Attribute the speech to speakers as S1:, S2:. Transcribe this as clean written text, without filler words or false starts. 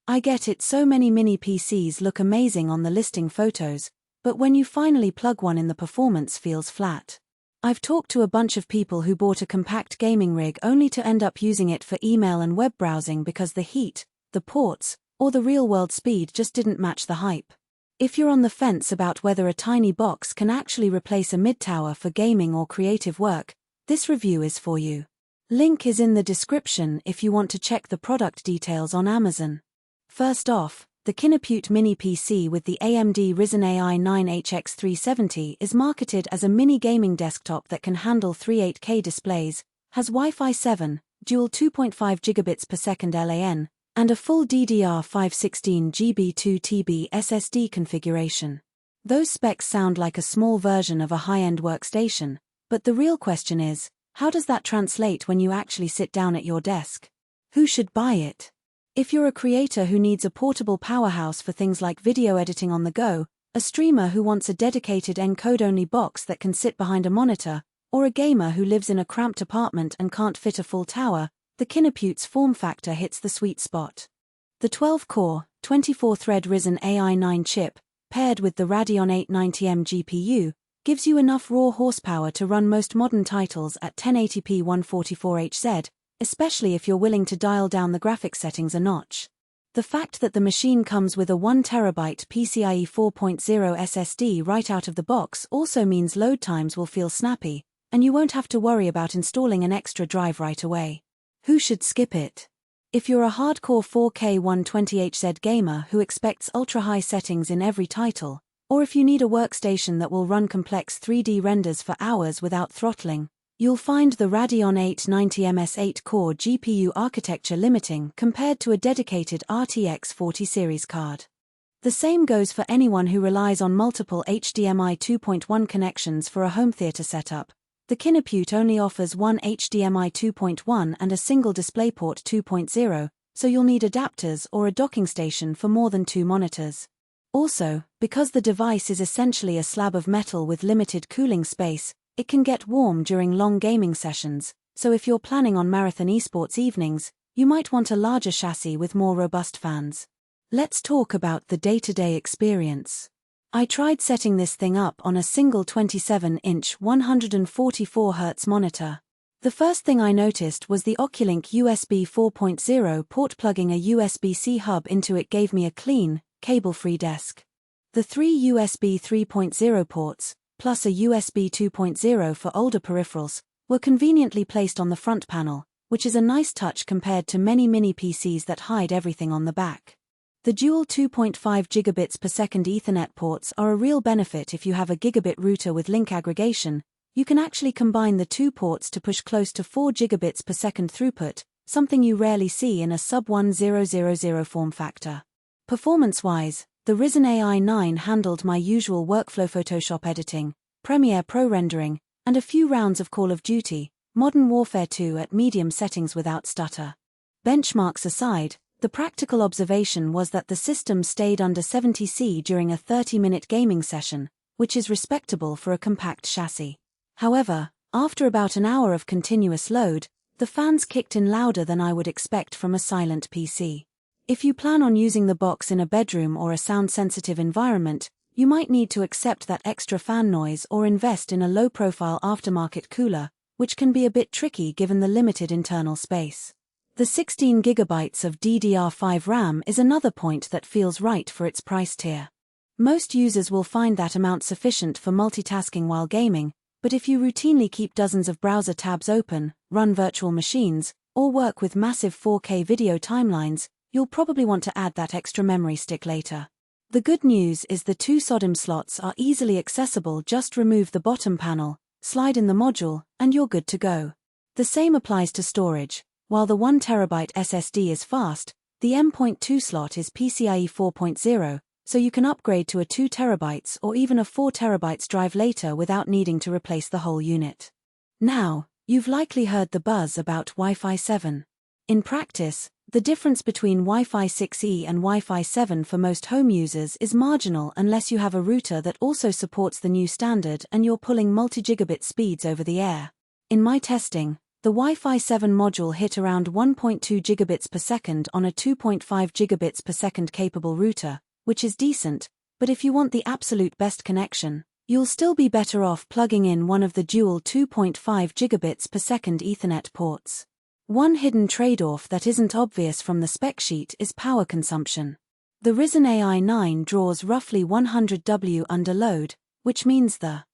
S1: I get it, so many mini PCs look amazing on the listing photos, but when you finally plug one in, the performance feels flat. I've talked to a bunch of people who bought a compact gaming rig only to end up using it for email and web browsing because the heat, the ports, or the real-world speed just didn't match the hype. If you're on the fence about whether a tiny box can actually replace a mid-tower for gaming or creative work, this review is for you. Link is in the description if you want to check the product details on Amazon. First off, the Kinupute mini PC with the AMD Ryzen AI 9HX370 is marketed as a mini gaming desktop that can handle 3 8K displays, has Wi-Fi 7, dual 2.5 gigabits per second LAN, and a full DDR5 16GB 2TB SSD configuration. Those specs sound like a small version of a high-end workstation, but the real question is, how does that translate when you actually sit down at your desk? Who should buy it? If you're a creator who needs a portable powerhouse for things like video editing on the go, a streamer who wants a dedicated encode-only box that can sit behind a monitor, or a gamer who lives in a cramped apartment and can't fit a full tower, the Kinupute's form factor hits the sweet spot. The 12-core, 24-thread Ryzen AI 9 chip, paired with the Radeon 890M GPU, gives you enough raw horsepower to run most modern titles at 1080p 144Hz, especially if you're willing to dial down the graphics settings a notch. The fact that the machine comes with a 1TB PCIe 4.0 SSD right out of the box also means load times will feel snappy, and you won't have to worry about installing an extra drive right away. Who should skip it? If you're a hardcore 4K 120Hz gamer who expects ultra-high settings in every title, or if you need a workstation that will run complex 3D renders for hours without throttling, you'll find the Radeon 890MS 8-core GPU architecture limiting compared to a dedicated RTX 40 series card. The same goes for anyone who relies on multiple HDMI 2.1 connections for a home theater setup. The Kinupute only offers one HDMI 2.1 and a single DisplayPort 2.0, so you'll need adapters or a docking station for more than 2 monitors. Also, because the device is essentially a slab of metal with limited cooling space, it can get warm during long gaming sessions, so if you're planning on marathon esports evenings, you might want a larger chassis with more robust fans. Let's talk about the day-to-day experience. I tried setting this thing up on a single 27-inch 144Hz monitor. The first thing I noticed was the Oculink USB 4.0 port. Plugging a USB-C hub into it gave me a clean, cable-free desk. The 3 USB 3.0 ports, plus a USB 2.0 for older peripherals, were conveniently placed on the front panel, which is a nice touch compared to many mini PCs that hide everything on the back. The dual 2.5 gigabits per second Ethernet ports are a real benefit if you have a gigabit router with link aggregation. You can actually combine the 2 ports to push close to 4 gigabits per second throughput, something you rarely see in a sub-1000 form factor. Performance-wise, the Ryzen AI 9 handled my usual workflow: Photoshop editing, Premiere Pro rendering, and a few rounds of Call of Duty, Modern Warfare 2 at medium settings without stutter. Benchmarks aside, the practical observation was that the system stayed under 70°C during a 30-minute gaming session, which is respectable for a compact chassis. However, after about an hour of continuous load, the fans kicked in louder than I would expect from a silent PC. If you plan on using the box in a bedroom or a sound-sensitive environment, you might need to accept that extra fan noise or invest in a low-profile aftermarket cooler, which can be a bit tricky given the limited internal space. The 16 GB of DDR5 RAM is another point that feels right for its price tier. Most users will find that amount sufficient for multitasking while gaming, but if you routinely keep dozens of browser tabs open, run virtual machines, or work with massive 4K video timelines, you'll probably want to add that extra memory stick later. The good news is the 2 SODIMM slots are easily accessible. Just remove the bottom panel, slide in the module, and you're good to go. The same applies to storage. While the 1TB SSD is fast, the M.2 slot is PCIe 4.0, so you can upgrade to a 2TB or even a 4TB drive later without needing to replace the whole unit. Now, you've likely heard the buzz about Wi-Fi 7. In practice, the difference between Wi-Fi 6E and Wi-Fi 7 for most home users is marginal unless you have a router that also supports the new standard and you're pulling multi-gigabit speeds over the air. In my testing, The Wi-Fi 7 module hit around 1.2 gigabits per second on a 2.5 gigabits per second capable router, which is decent, but if you want the absolute best connection, you'll still be better off plugging in one of the dual 2.5 gigabits per second Ethernet ports. One hidden trade-off that isn't obvious from the spec sheet is power consumption. The Ryzen AI 9 draws roughly 100 W under load, which means the